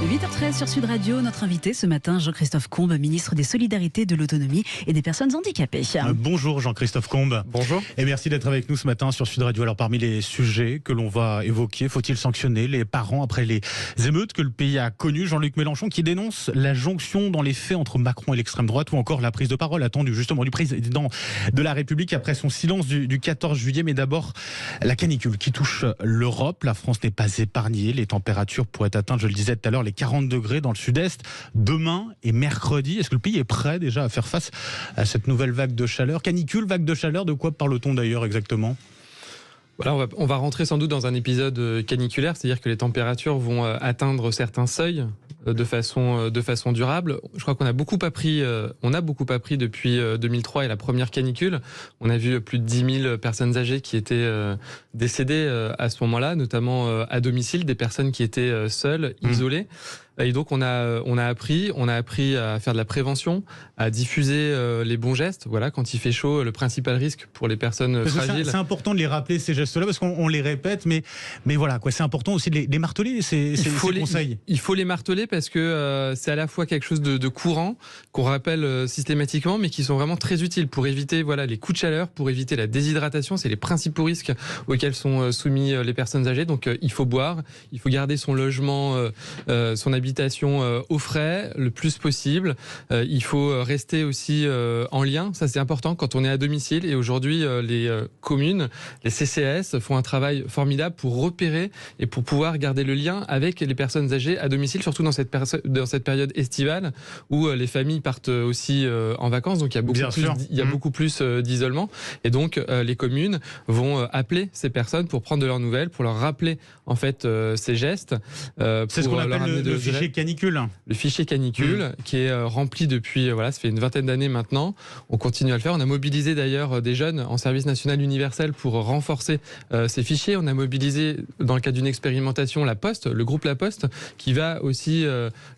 8h13 sur Sud Radio, notre invité ce matin, Jean-Christophe Combe, ministre des Solidarités, de l'Autonomie et des Personnes Handicapées. Bonjour Jean-Christophe Combe. Bonjour. Et merci d'être avec nous ce matin sur Sud Radio. Alors parmi les sujets que l'on va évoquer, faut-il sanctionner les parents après les émeutes que le pays a connues? Jean-Luc Mélenchon qui dénonce la jonction dans les faits entre Macron et l'extrême droite, ou encore la prise de parole attendue justement du président de la République après son silence du 14 juillet. Mais d'abord, la canicule qui touche l'Europe. La France n'est pas épargnée. Les températures pourraient atteindre, je le disais tout à l'heure, les 40 degrés dans le sud-est demain et mercredi. Est-ce que le pays est prêt déjà à faire face à cette nouvelle vague de chaleur? Canicule, vague de chaleur, de quoi parle-t-on d'ailleurs exactement? Voilà, on va rentrer sans doute dans un épisode caniculaire, c'est-à-dire que les températures vont atteindre certains seuils de façon durable. Je crois qu'on a beaucoup appris depuis 2003 et la première canicule. On a vu plus de 10 000 personnes âgées qui étaient décédées à ce moment-là, notamment à domicile, des personnes qui étaient seules, isolées. Et donc on a appris à faire de la prévention, à diffuser les bons gestes. Voilà, quand il fait chaud, le principal risque pour les personnes fragiles. C'est important de les rappeler, ces gestes-là, parce qu'on les répète, mais voilà quoi. C'est important aussi de les marteler, ces conseils. Il faut les marteler parce que c'est à la fois quelque chose de courant qu'on rappelle systématiquement, mais qui sont vraiment très utiles pour éviter les coups de chaleur, pour éviter la déshydratation. C'est les principaux risques auxquels sont soumis les personnes âgées. Donc il faut boire, il faut garder son logement, son habitation au frais le plus possible. Il faut rester aussi en lien, ça c'est important quand on est à domicile. Et aujourd'hui, les communes, les CCAS font un travail formidable pour repérer et pour pouvoir garder le lien avec les personnes âgées à domicile, surtout dans cette période estivale où les familles partent aussi en vacances. Donc il y a beaucoup plus d'isolement. Et donc les communes vont appeler ces personnes pour prendre de leurs nouvelles, pour leur rappeler en fait ces gestes. C'est ce qu'on appelle le fichier canicule. Le fichier canicule qui est rempli depuis, ça fait une vingtaine d'années maintenant. On continue à le faire. On a mobilisé d'ailleurs des jeunes en service national universel pour renforcer ces fichiers. On a mobilisé dans le cadre d'une expérimentation La Poste, le groupe La Poste, qui va aussi,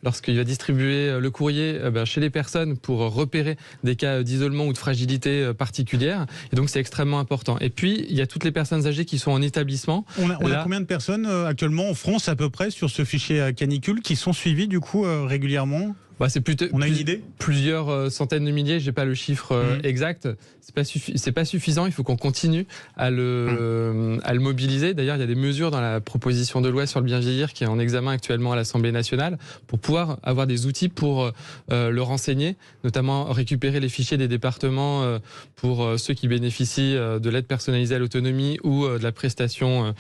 lorsqu'il va distribuer le courrier chez les personnes pour repérer des cas d'isolement ou de fragilité particulière. Et donc c'est extrêmement important. Et puis il y a toutes les personnes âgées qui sont en établissement. On a combien de personnes actuellement en France à peu près sur ce fichier canicule qui sont suivis du coup régulièrement? C'est plutôt, on a une idée? Plusieurs centaines de milliers, j'ai pas le chiffre exact. C'est pas suffisant, il faut qu'on continue à le mobiliser. D'ailleurs, il y a des mesures dans la proposition de loi sur le bien vieillir qui est en examen actuellement à l'Assemblée nationale pour pouvoir avoir des outils pour le renseigner, notamment récupérer les fichiers des départements pour ceux qui bénéficient de l'aide personnalisée à l'autonomie ou de la prestation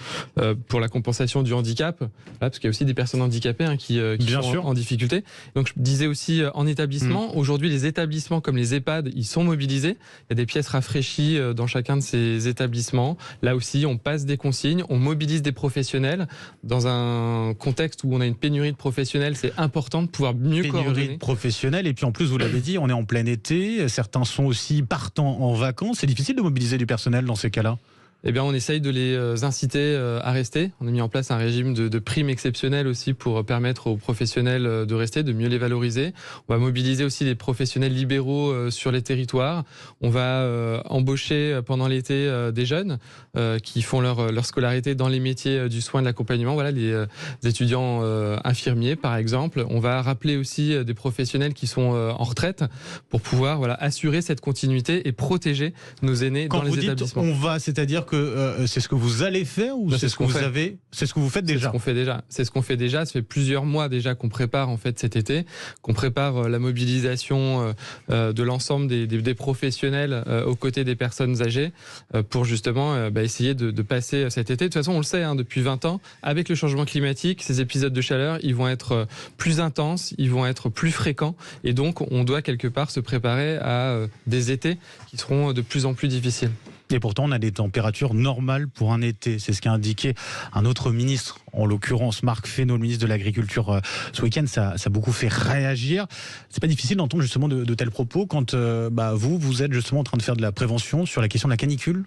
pour la compensation du handicap, parce qu'il y a aussi des personnes handicapées qui sont en difficulté. Donc je disais aussi en établissement. Aujourd'hui, les établissements comme les EHPAD, ils sont mobilisés. Il y a des pièces rafraîchies dans chacun de ces établissements. Là aussi, on passe des consignes, on mobilise des professionnels. Dans un contexte où on a une pénurie de professionnels, c'est important de pouvoir mieux coordonner. Pénurie de professionnels, et puis en plus, vous l'avez dit, on est en plein été. Certains sont aussi partants en vacances. C'est difficile de mobiliser du personnel dans ces cas-là? Eh bien, on essaye de les inciter à rester. On a mis en place un régime de primes exceptionnelles aussi pour permettre aux professionnels de rester, de mieux les valoriser. On va mobiliser aussi les professionnels libéraux sur les territoires. On va embaucher pendant l'été des jeunes qui font leur scolarité dans les métiers du soin et de l'accompagnement. Voilà, les étudiants infirmiers, par exemple. On va rappeler aussi des professionnels qui sont en retraite pour pouvoir assurer cette continuité et protéger nos aînés dans les établissements. On va, c'est-à-dire que c'est ce que vous allez faire ou c'est ce que vous faites déjà? C'est ce qu'on fait déjà. Ça fait plusieurs mois déjà qu'on prépare en fait cet été, qu'on prépare la mobilisation de l'ensemble des professionnels aux côtés des personnes âgées pour justement essayer de passer cet été. De toute façon, on le sait depuis 20 ans, avec le changement climatique, ces épisodes de chaleur, ils vont être plus intenses, ils vont être plus fréquents, et donc on doit quelque part se préparer à des étés qui seront de plus en plus difficiles. Et pourtant, on a des températures normales pour un été. C'est ce qu'a indiqué un autre ministre, en l'occurrence Marc Fesneau, le ministre de l'Agriculture, ce week-end. Ça a beaucoup fait réagir. C'est pas difficile d'entendre justement de tels propos quand vous êtes justement en train de faire de la prévention sur la question de la canicule?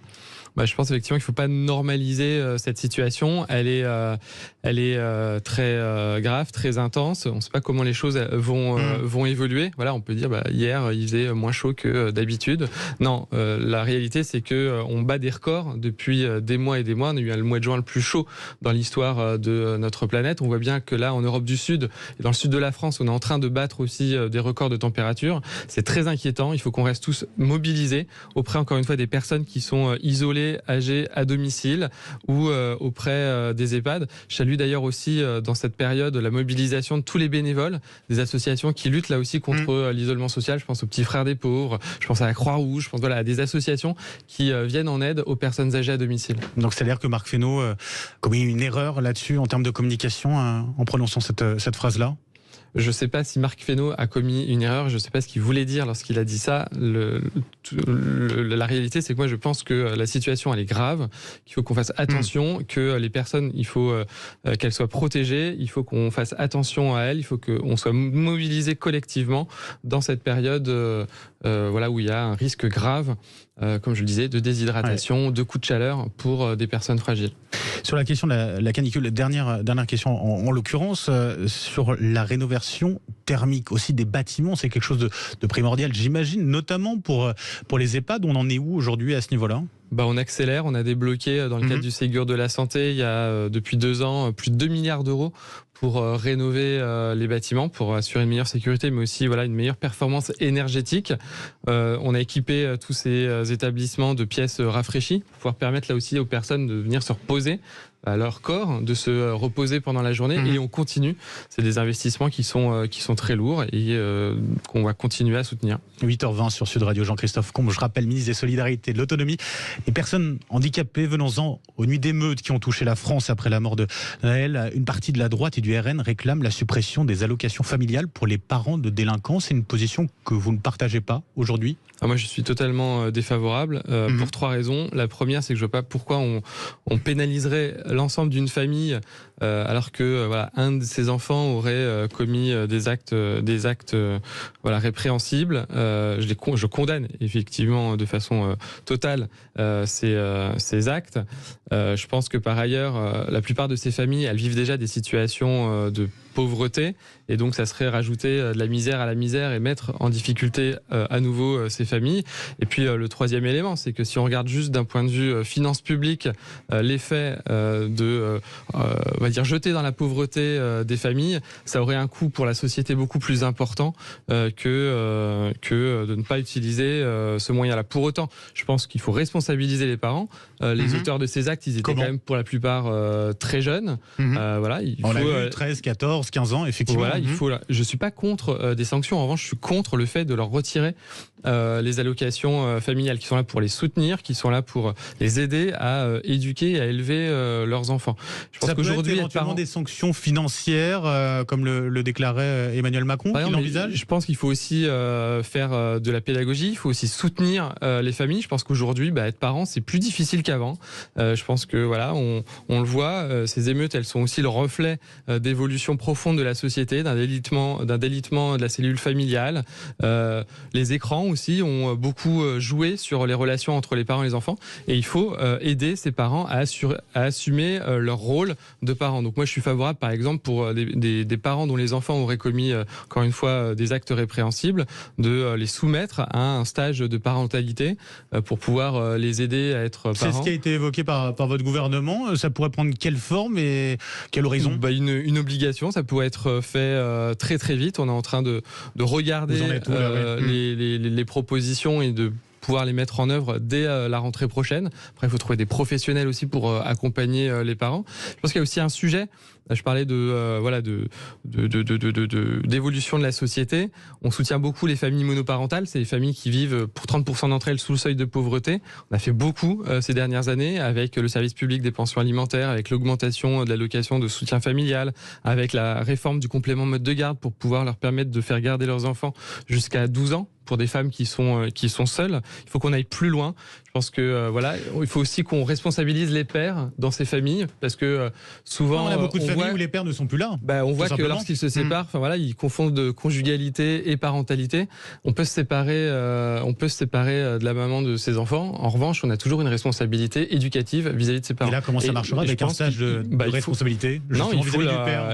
Je pense effectivement qu'il ne faut pas normaliser cette situation. Elle est très grave, très intense. On ne sait pas comment les choses vont évoluer. Voilà, on peut dire hier il faisait moins chaud que d'habitude. Non, la réalité c'est que on bat des records depuis des mois et des mois. On a eu le mois de juin le plus chaud dans l'histoire de notre planète. On voit bien que là, en Europe du Sud et dans le sud de la France, on est en train de battre aussi des records de température. C'est très inquiétant. Il faut qu'on reste tous mobilisés auprès, encore une fois, des personnes qui sont isolées, âgées, à domicile ou auprès des EHPAD. Je salue d'ailleurs aussi dans cette période la mobilisation de tous les bénévoles, des associations qui luttent là aussi contre l'isolement social. Je pense aux Petits Frères des Pauvres, je pense à la Croix-Rouge, je pense à des associations qui viennent en aide aux personnes âgées à domicile. Donc c'est-à-dire que Marc Fesneau commet une erreur là-dessus en termes de communication en prononçant cette phrase-là? Je ne sais pas si Marc Fesneau a commis une erreur, je ne sais pas ce qu'il voulait dire lorsqu'il a dit ça. La réalité, c'est que moi, je pense que la situation, elle est grave, qu'il faut qu'on fasse attention, que les personnes, il faut qu'elles soient protégées, il faut qu'on fasse attention à elles, il faut qu'on soit mobilisés collectivement dans cette période où il y a un risque grave, comme je le disais, de déshydratation, de coups de chaleur pour des personnes fragiles. Sur la question de la canicule, dernière question en l'occurrence, sur la rénovation thermique aussi des bâtiments, c'est quelque chose de primordial, j'imagine, notamment pour les EHPAD. On en est où aujourd'hui à ce niveau-là ? On accélère, on a débloqué dans le cadre du Ségur de la Santé, il y a depuis 2 ans plus de 2 milliards d'euros pour rénover les bâtiments, pour assurer une meilleure sécurité, mais aussi une meilleure performance énergétique. On a équipé tous ces établissements de pièces rafraîchies pour pouvoir permettre là aussi aux personnes de venir se reposer à leur corps, de se reposer pendant la journée, et on continue. C'est des investissements qui sont très lourds et qu'on va continuer à soutenir. 8h20 sur Sud Radio, Jean-Christophe Combe, je rappelle, ministre des Solidarités et de l'Autonomie. Les personnes handicapées, venons-en aux nuits d'émeutes qui ont touché la France après la mort de Naël. Une partie de la droite et du RN réclame la suppression des allocations familiales pour les parents de délinquants. C'est une position que vous ne partagez pas aujourd'hui ? Moi, je suis totalement défavorable pour 3 raisons. La première, c'est que je ne vois pas pourquoi on pénaliserait l'ensemble d'une famille alors que un de ses enfants aurait commis des actes répréhensibles. Je condamne effectivement de façon totale ces actes. Je pense que par ailleurs, la plupart de ces familles, elles vivent déjà des situations de pauvreté, et donc ça serait rajouter de la misère à la misère et mettre en difficulté à nouveau ces familles. Et puis le troisième élément, c'est que si on regarde juste d'un point de vue finances publiques, l'effet de jeter dans la pauvreté des familles, ça aurait un coût pour la société beaucoup plus important que de ne pas utiliser ce moyen-là. Pour autant, je pense qu'il faut responsabiliser les parents. Les auteurs de ces actes, ils étaient quand même pour la plupart très jeunes. On a eu 13, 14, 15 ans, effectivement. Je ne suis pas contre des sanctions. En revanche, je suis contre le fait de leur retirer les allocations familiales qui sont là pour les soutenir, qui sont là pour les aider à éduquer et à élever leurs enfants. Je pense qu'aujourd'hui, éventuellement des sanctions financières, comme le déclarait Emmanuel Macron, qui l'envisage. Je pense qu'il faut aussi faire de la pédagogie, il faut aussi soutenir les familles. Je pense qu'aujourd'hui, être parent, c'est plus difficile qu'avant. Je pense que on le voit, ces émeutes, elles sont aussi le reflet d'évolution profonde de la société, d'un délitement de la cellule familiale. Les écrans aussi ont beaucoup joué sur les relations entre les parents et les enfants, et il faut aider ces parents à assumer leur rôle de parents. Donc moi je suis favorable par exemple pour des parents dont les enfants auraient commis encore une fois des actes répréhensibles, de les soumettre à un stage de parentalité pour pouvoir les aider à être parents. C'est ce qui a été évoqué par votre gouvernement. Ça pourrait prendre quelle forme et quel horizon ? Une obligation, ça pourrait être fait très très vite. On est en train de regarder les propositions et de pouvoir les mettre en œuvre dès la rentrée prochaine. Après, il faut trouver des professionnels aussi pour accompagner les parents. Je pense qu'il y a aussi un sujet. Je parlais d'évolution de la société. On soutient beaucoup les familles monoparentales. C'est les familles qui vivent, pour 30% d'entre elles, sous le seuil de pauvreté. On a fait beaucoup ces dernières années avec le service public des pensions alimentaires, avec l'augmentation de l'allocation de soutien familial, avec la réforme du complément mode de garde pour pouvoir leur permettre de faire garder leurs enfants jusqu'à 12 ans. Pour des femmes qui sont seules, il faut qu'on aille plus loin. Je pense que il faut aussi qu'on responsabilise les pères dans ces familles, parce que souvent on a beaucoup de familles où les pères ne sont plus là. On voit que lorsqu'ils se séparent, ils confondent conjugalité et parentalité. On peut se séparer de la maman de ses enfants. En revanche, on a toujours une responsabilité éducative vis-à-vis de ses parents. Et là, comment ça marchera avec un stage de responsabilité? Non,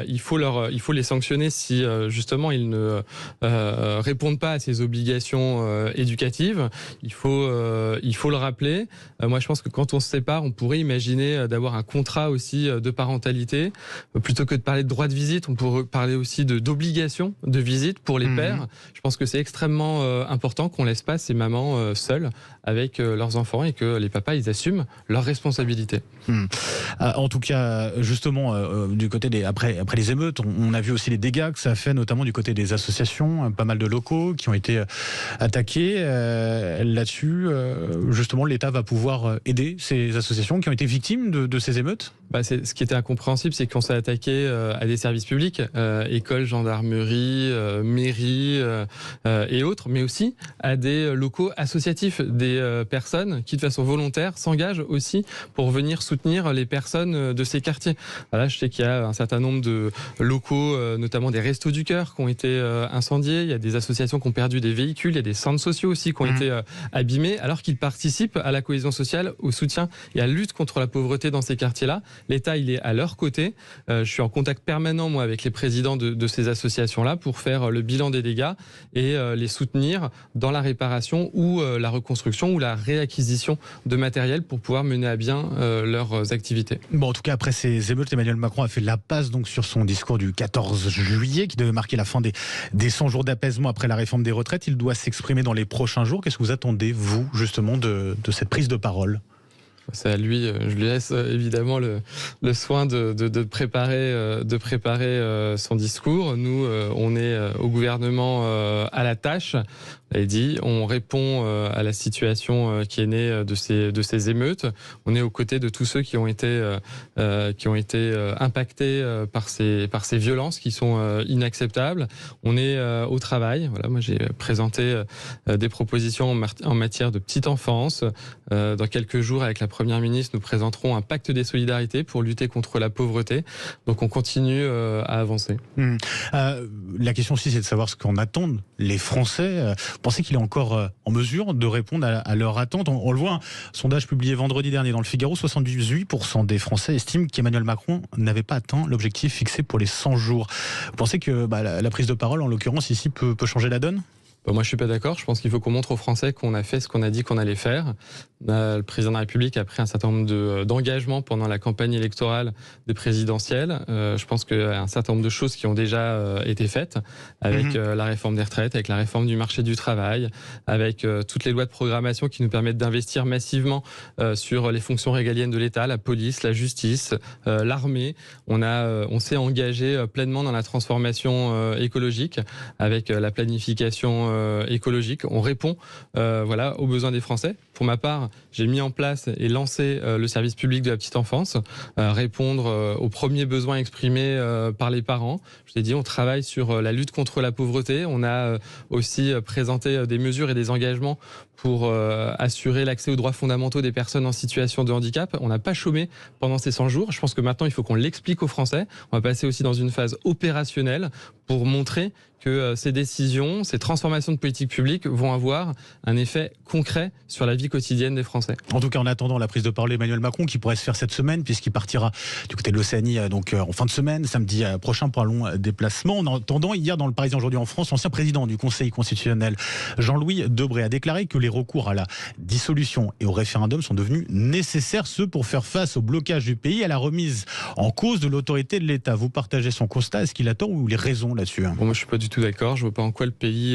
il faut les sanctionner si justement ils ne répondent pas à ces obligations éducatives. Il faut le rappeler. Moi, je pense que quand on se sépare, on pourrait imaginer d'avoir un contrat aussi de parentalité. Plutôt que de parler de droit de visite, on pourrait parler aussi d'obligation de visite pour les pères. Je pense que c'est extrêmement important qu'on laisse pas ces mamans seules avec leurs enfants et que les papas, ils assument leurs responsabilités. En tout cas, justement, du côté après les émeutes, on a vu aussi les dégâts que ça a fait, notamment du côté des associations, pas mal de locaux qui ont été attaqués. Là-dessus, justement, l'État va pouvoir aider ces associations qui ont été victimes de ces émeutes? Ce qui était incompréhensible, c'est qu'on s'est attaqué à des services publics, écoles, gendarmerie, mairie et autres, mais aussi à des locaux associatifs, des personnes qui de façon volontaire s'engagent aussi pour venir soutenir les personnes de ces quartiers. Voilà, je sais qu'il y a un certain nombre de locaux, notamment des Restos du Cœur qui ont été incendiés, il y a des associations qui ont perdu des véhicules, il y a des centres sociaux aussi qui ont été abîmés, alors qu'ils participent à la cohésion sociale, au soutien et à la lutte contre la pauvreté dans ces quartiers-là. L'État, il est à leur côté. Je suis en contact permanent, moi, avec les présidents de ces associations-là pour faire le bilan des dégâts et les soutenir dans la réparation ou la reconstruction ou la réacquisition de matériel pour pouvoir mener à bien leurs activités. Bon, en tout cas, après ces émeutes, Emmanuel Macron a fait la passe donc sur son discours du 14 juillet qui devait marquer la fin des 100 jours d'apaisement après la réforme des retraites. Il doit s'exprimer dans les prochains jours. Qu'est-ce que vous attendez, vous, justement, de cette prise de parole? C'est à lui, je lui laisse évidemment le soin de préparer son discours. Nous, on est au gouvernement à la tâche. Elle dit, on répond à la situation qui est née de ces émeutes. On est aux côtés de tous ceux qui ont été impactés par ces violences qui sont inacceptables. On est au travail. Voilà, moi j'ai présenté des propositions en matière de petite enfance. Dans quelques jours, avec la Première ministre, nous présenterons un pacte des solidarités pour lutter contre la pauvreté. Donc on continue à avancer. La question aussi, c'est de savoir ce qu'en attendent les Français. Vous pensez qu'il est encore en mesure de répondre à leurs attentes? On le voit, un sondage publié vendredi dernier dans le Figaro, 78% des Français estiment qu'Emmanuel Macron n'avait pas atteint l'objectif fixé pour les 100 jours. Vous pensez que la prise de parole, en l'occurrence, ici, peut changer la donne? Moi, je suis pas d'accord. Je pense qu'il faut qu'on montre aux Français qu'on a fait ce qu'on a dit qu'on allait faire. Le président de la République a pris un certain nombre d'engagements pendant la campagne électorale des présidentielles. Je pense qu'il y a un certain nombre de choses qui ont déjà été faites avec la réforme des retraites, avec la réforme du marché du travail, avec toutes les lois de programmation qui nous permettent d'investir massivement sur les fonctions régaliennes de l'État, la police, la justice, l'armée. On s'est engagé pleinement dans la transformation écologique avec la planification écologique. On répond aux besoins des Français. Pour ma part, j'ai mis en place et lancé le service public de la petite enfance, répondre aux premiers besoins exprimés par les parents. Je l'ai dit, on travaille sur la lutte contre la pauvreté. On a aussi présenté des mesures et des engagements pour assurer l'accès aux droits fondamentaux des personnes en situation de handicap. On n'a pas chômé pendant ces 100 jours. Je pense que maintenant, il faut qu'on l'explique aux Français. On va passer aussi dans une phase opérationnelle pour montrer que ces décisions, ces transformations de politique publique vont avoir un effet concret sur la vie quotidienne des Français. En tout cas, en attendant la prise de parole d'Emmanuel Macron, qui pourrait se faire cette semaine, puisqu'il partira du côté de l'Océanie donc en fin de semaine, samedi prochain, pour un long déplacement. En attendant, hier, dans le Parisien aujourd'hui en France, l'ancien président du Conseil constitutionnel, Jean-Louis Debré, a déclaré que les recours à la dissolution et au référendum sont devenus nécessaires, ceux pour faire face au blocage du pays, à la remise en cause de l'autorité de l'État. Vous partagez son constat? Est-ce qu'il a tort ou les raisons là-dessus? Moi, je suis pas du tout d'accord. Je vois pas en quoi le pays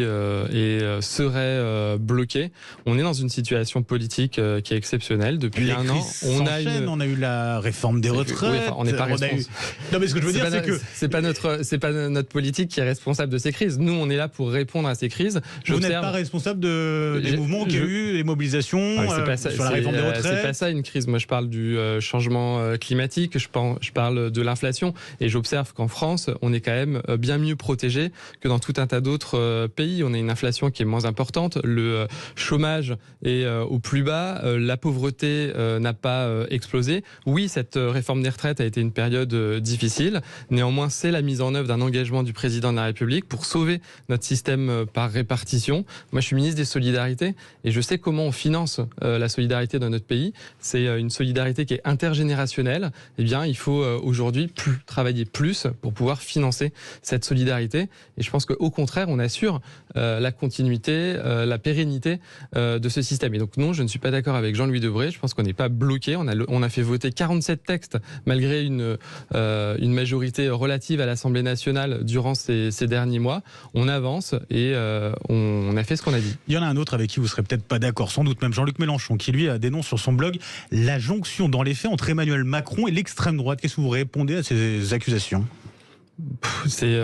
serait bloqué. On est dans une situation politique qui est exceptionnelle. Depuis un an, on a eu la réforme des retraites. On n'est pas responsable. Non, mais ce que je veux dire, c'est que c'est pas notre politique qui est responsable de ces crises. Nous, on est là pour répondre à ces crises. Vous n'êtes pas responsable des mouvements qu'il y a eu les mobilisations sur la réforme des retraites. C'est pas ça une crise. Moi, je parle du changement climatique, je parle de l'inflation, et j'observe qu'en France, on est quand même bien mieux protégé que dans tout un tas d'autres pays. On a une inflation qui est moins importante, le chômage est au plus bas, la pauvreté n'a pas explosé. Oui, cette réforme des retraites a été une période difficile. Néanmoins, c'est la mise en œuvre d'un engagement du président de la République pour sauver notre système par répartition. Moi, je suis ministre des Solidarités et je sais comment on finance la solidarité dans notre pays. C'est une solidarité qui est intergénérationnelle. Eh bien, il faut aujourd'hui travailler plus pour pouvoir financer cette solidarité. Et je pense qu'au contraire, on assure la continuité, la pérennité de ce système. Et donc non, je ne suis pas d'accord avec Jean-Louis Debré. Je pense qu'on n'est pas bloqué. On a fait voter 47 textes malgré une majorité relative à l'Assemblée nationale durant ces derniers mois. On avance et on a fait ce qu'on a dit. Il y en a un autre avec qui vous serez peut-être pas d'accord, sans doute même Jean-Luc Mélenchon, qui lui dénonce sur son blog la jonction dans les faits entre Emmanuel Macron et l'extrême droite. Qu'est-ce que vous répondez à ces accusations ? C'est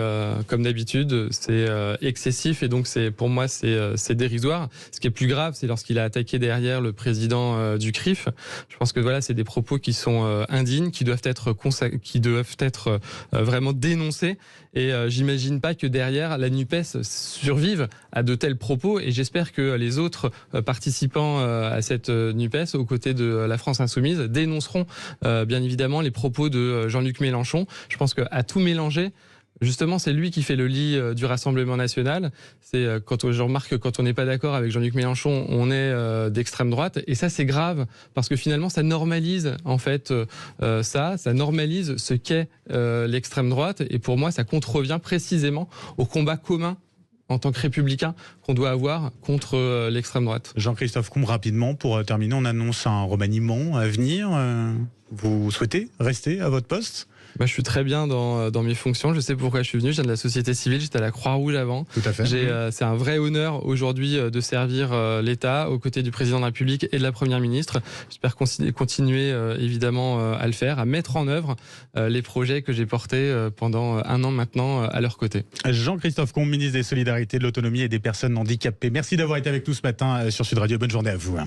comme d'habitude, c'est excessif et donc pour moi c'est dérisoire. Ce qui est plus grave, c'est lorsqu'il a attaqué derrière le président du CRIF. Je pense que voilà, c'est des propos qui sont indignes, qui doivent être vraiment dénoncés. Et j'imagine pas que derrière la NUPES survive à de tels propos. Et j'espère que les autres participants à cette NUPES, aux côtés de la France Insoumise, dénonceront bien évidemment les propos de Jean-Luc Mélenchon. Je pense qu'à tout mélanger, justement, c'est lui qui fait le lit du Rassemblement national. C'est je remarque que quand on n'est pas d'accord avec Jean-Luc Mélenchon, on est d'extrême droite. Et ça, c'est grave parce que finalement, ça normalise en fait ça normalise ce qu'est l'extrême droite. Et pour moi, ça contrevient précisément au combat commun en tant que républicain qu'on doit avoir contre l'extrême droite. Jean-Christophe Combe, rapidement, pour terminer, on annonce un remaniement à venir. Vous souhaitez rester à votre poste ? Je suis très bien dans mes fonctions. Je sais pourquoi je suis venu. Je viens de la société civile. J'étais à la Croix-Rouge avant. Tout à fait. C'est un vrai honneur aujourd'hui de servir l'État aux côtés du président de la République et de la Première ministre. J'espère continuer évidemment à le faire, à mettre en œuvre les projets que j'ai portés pendant un an maintenant à leur côté. Jean-Christophe Combe, ministre des Solidarités, de l'Autonomie et des Personnes Handicapées. Merci d'avoir été avec nous ce matin sur Sud Radio. Bonne journée à vous.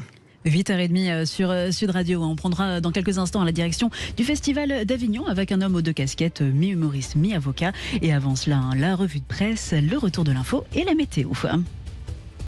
8h30 sur Sud Radio. On prendra dans quelques instants la direction du Festival d'Avignon avec un homme aux deux casquettes, mi-humoriste, mi-avocat. Et avant cela, la revue de presse, le retour de l'info et la météo.